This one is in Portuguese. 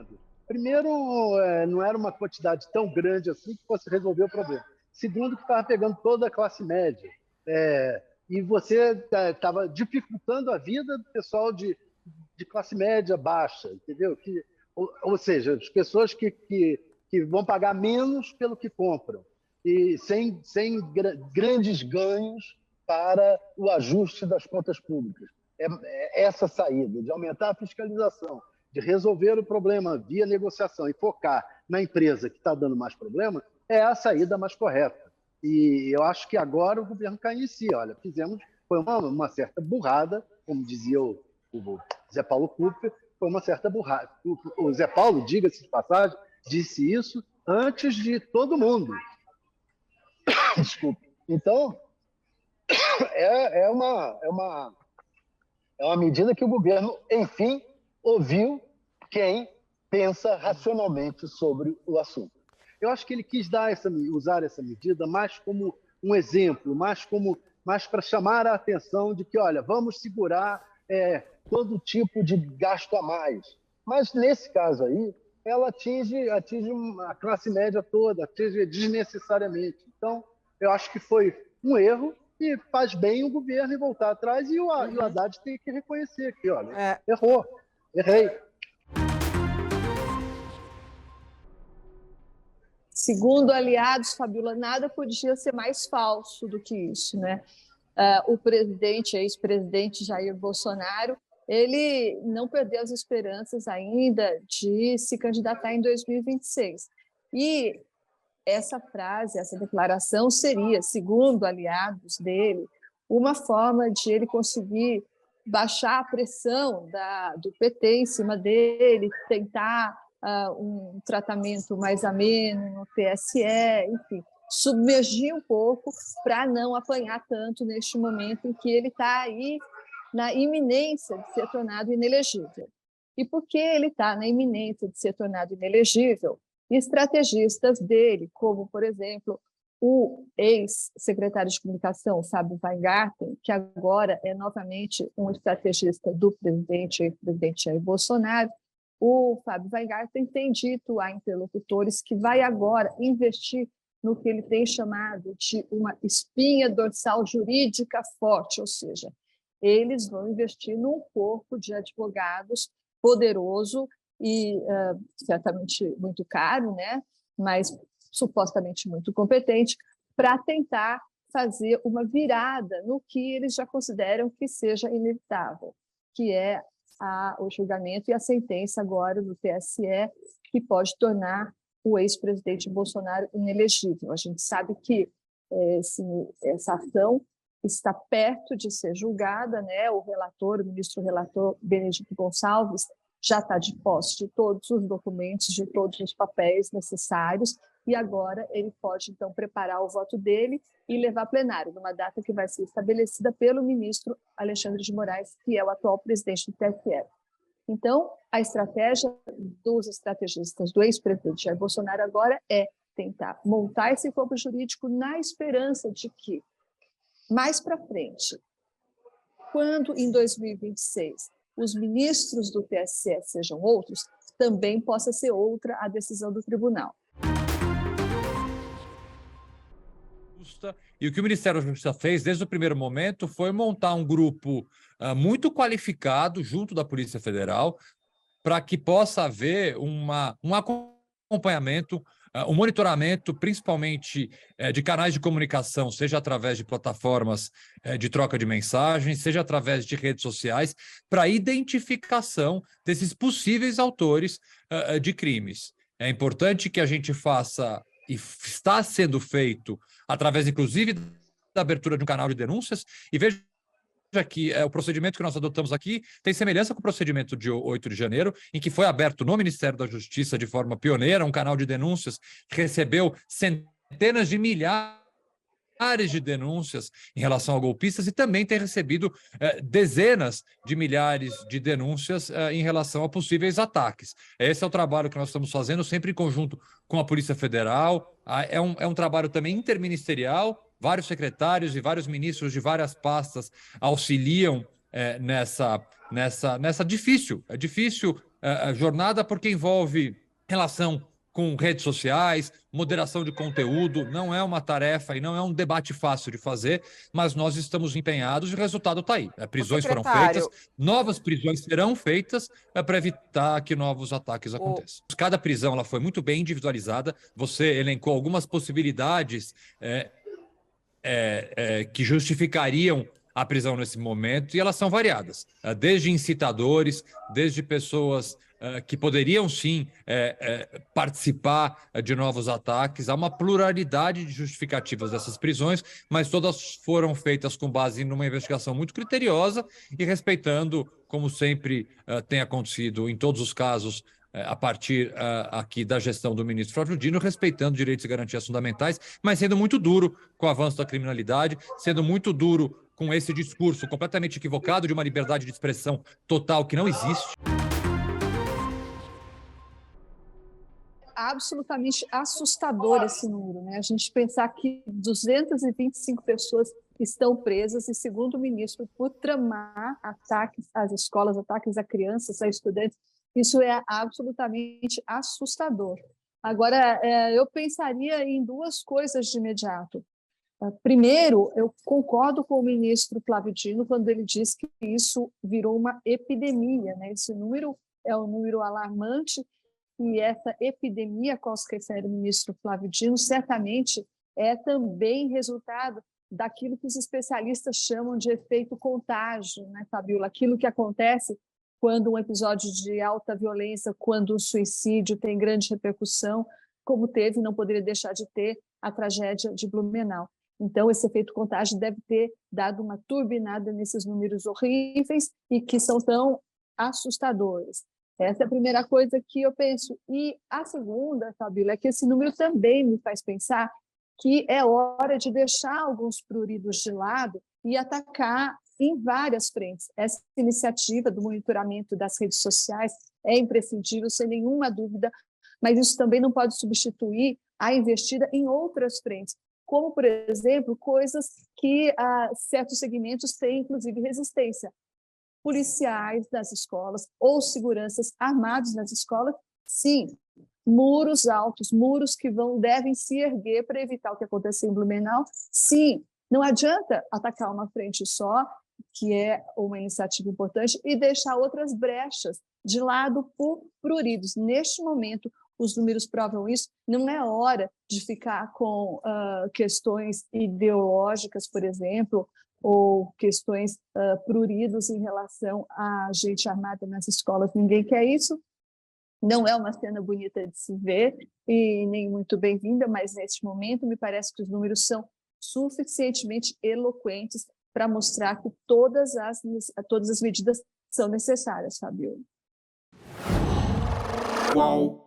dizendo. Primeiro, não era uma quantidade tão grande assim que fosse resolver o problema. Segundo, que estava pegando toda a classe média. E você estava dificultando a vida do pessoal de classe média baixa, entendeu? Ou seja, as pessoas que vão pagar menos pelo que compram e sem grandes ganhos para o ajuste das contas públicas. Essa saída de aumentar a fiscalização, de resolver o problema via negociação e focar na empresa que está dando mais problema, é a saída mais correta. E eu acho que agora o governo cai em si. Olha, foi uma certa burrada, como dizia o Zé Paulo Cooper, foi uma certa burrada. O Zé Paulo, diga-se de passagem, disse isso antes de todo mundo. Desculpe. Então, é uma medida que o governo, enfim, ouviu quem pensa racionalmente sobre o assunto. Eu acho que ele quis usar essa medida mais como um exemplo, mais para chamar a atenção de que, olha, vamos segurar todo tipo de gasto a mais. Mas, nesse caso aí, ela atinge a classe média toda, atinge desnecessariamente. Então, eu acho que foi um erro e faz bem o governo e voltar atrás, e o Haddad tem que reconhecer que, olha, errei. Segundo aliados, Fabíola, nada podia ser mais falso do que isso, né? O ex-presidente Jair Bolsonaro, ele não perdeu as esperanças ainda de se candidatar em 2026. E essa frase, essa declaração seria, segundo aliados dele, uma forma de ele conseguir baixar a pressão do PT em cima dele, tentar um tratamento mais ameno no TSE, enfim, submergir um pouco para não apanhar tanto neste momento em que ele está aí na iminência de ser tornado inelegível. E por que ele está na iminência de ser tornado inelegível? Estrategistas dele, como, por exemplo, o ex-secretário de comunicação, Fábio Weingarten, que agora é novamente um estrategista do ex-presidente Jair Bolsonaro, o Fábio Weingarten tem dito a interlocutores que vai agora investir no que ele tem chamado de uma espinha dorsal jurídica forte, ou seja, eles vão investir num corpo de advogados poderoso e certamente muito caro, né? Mas supostamente muito competente, para tentar fazer uma virada no que eles já consideram que seja inevitável, que é o julgamento e a sentença agora do TSE, que pode tornar o ex-presidente Bolsonaro inelegível. A gente sabe que essa ação está perto de ser julgada, né? O ministro relator Benedito Gonçalves já está de posse de todos os documentos, de todos os papéis necessários, e agora ele pode, então, preparar o voto dele e levar a plenário, numa data que vai ser estabelecida pelo ministro Alexandre de Moraes, que é o atual presidente do TSE. Então, a estratégia dos estrategistas do ex-presidente Jair Bolsonaro agora é tentar montar esse corpo jurídico na esperança de que, mais para frente, quando em 2026 os ministros do TSE sejam outros, também possa ser outra a decisão do tribunal. E o que o Ministério da Justiça fez desde o primeiro momento foi montar um grupo muito qualificado junto da Polícia Federal para que possa haver um acompanhamento, um monitoramento, principalmente de canais de comunicação, seja através de plataformas de troca de mensagens, seja através de redes sociais, para identificação desses possíveis autores de crimes. É importante que a gente faça, e está sendo feito, através, inclusive, da abertura de um canal de denúncias, e veja que o procedimento que nós adotamos aqui tem semelhança com o procedimento de 8 de janeiro, em que foi aberto no Ministério da Justiça de forma pioneira um canal de denúncias que recebeu centenas de milhares de denúncias em relação a golpistas e também tem recebido dezenas de milhares de denúncias em relação a possíveis ataques. Esse é o trabalho que nós estamos fazendo sempre em conjunto com a Polícia Federal. É um trabalho também interministerial. Vários secretários e vários ministros de várias pastas auxiliam nessa difícil jornada, porque envolve relação com redes sociais, moderação de conteúdo. Não é uma tarefa e não é um debate fácil de fazer, mas nós estamos empenhados e o resultado está aí. Prisões foram feitas, novas prisões serão feitas para evitar que novos ataques aconteçam. Cada prisão ela foi muito bem individualizada. Você elencou algumas possibilidades que justificariam a prisão nesse momento, e elas são variadas, desde incitadores, desde pessoas que poderiam sim participar de novos ataques. Há uma pluralidade de justificativas dessas prisões, mas todas foram feitas com base numa investigação muito criteriosa e respeitando, como sempre tem acontecido em todos os casos, a partir aqui da gestão do ministro Flávio Dino, respeitando direitos e garantias fundamentais, mas sendo muito duro com o avanço da criminalidade, sendo muito duro com esse discurso completamente equivocado de uma liberdade de expressão total que não existe. Absolutamente assustador esse número, né? A gente pensar que 225 pessoas estão presas e, segundo o ministro, por tramar ataques às escolas, ataques a crianças, a estudantes, isso é absolutamente assustador. Agora, eu pensaria em duas coisas de imediato. Primeiro, eu concordo com o ministro Flávio Dino quando ele diz que isso virou uma epidemia, né? Esse número é um número alarmante, e essa epidemia a qual se refere o ministro Flávio Dino certamente é também resultado daquilo que os especialistas chamam de efeito contágio, né, Fabiola? Aquilo que acontece quando um episódio de alta violência, quando o suicídio tem grande repercussão, como teve, não poderia deixar de ter, a tragédia de Blumenau. Então, esse efeito contágio deve ter dado uma turbinada nesses números horríveis e que são tão assustadores. Essa é a primeira coisa que eu penso. E a segunda, Fabíola, é que esse número também me faz pensar que é hora de deixar alguns pruridos de lado e atacar em várias frentes. Essa iniciativa do monitoramento das redes sociais é imprescindível, sem nenhuma dúvida, mas isso também não pode substituir a investida em outras frentes, como, por exemplo, coisas que certos segmentos têm, inclusive, resistência. Policiais nas escolas ou seguranças armados nas escolas, sim, muros altos, muros que devem se erguer para evitar o que aconteceu em Blumenau, sim, não adianta atacar uma frente só, que é uma iniciativa importante, e deixar outras brechas de lado por pruridos. Neste momento, os números provam isso, não é hora de ficar com questões ideológicas, por exemplo, ou questões pruridos em relação a gente armada nas escolas. Ninguém quer isso. Não é uma cena bonita de se ver e nem muito bem-vinda, mas neste momento me parece que os números são suficientemente eloquentes para mostrar que todas as medidas são necessárias, Fabiola. Qual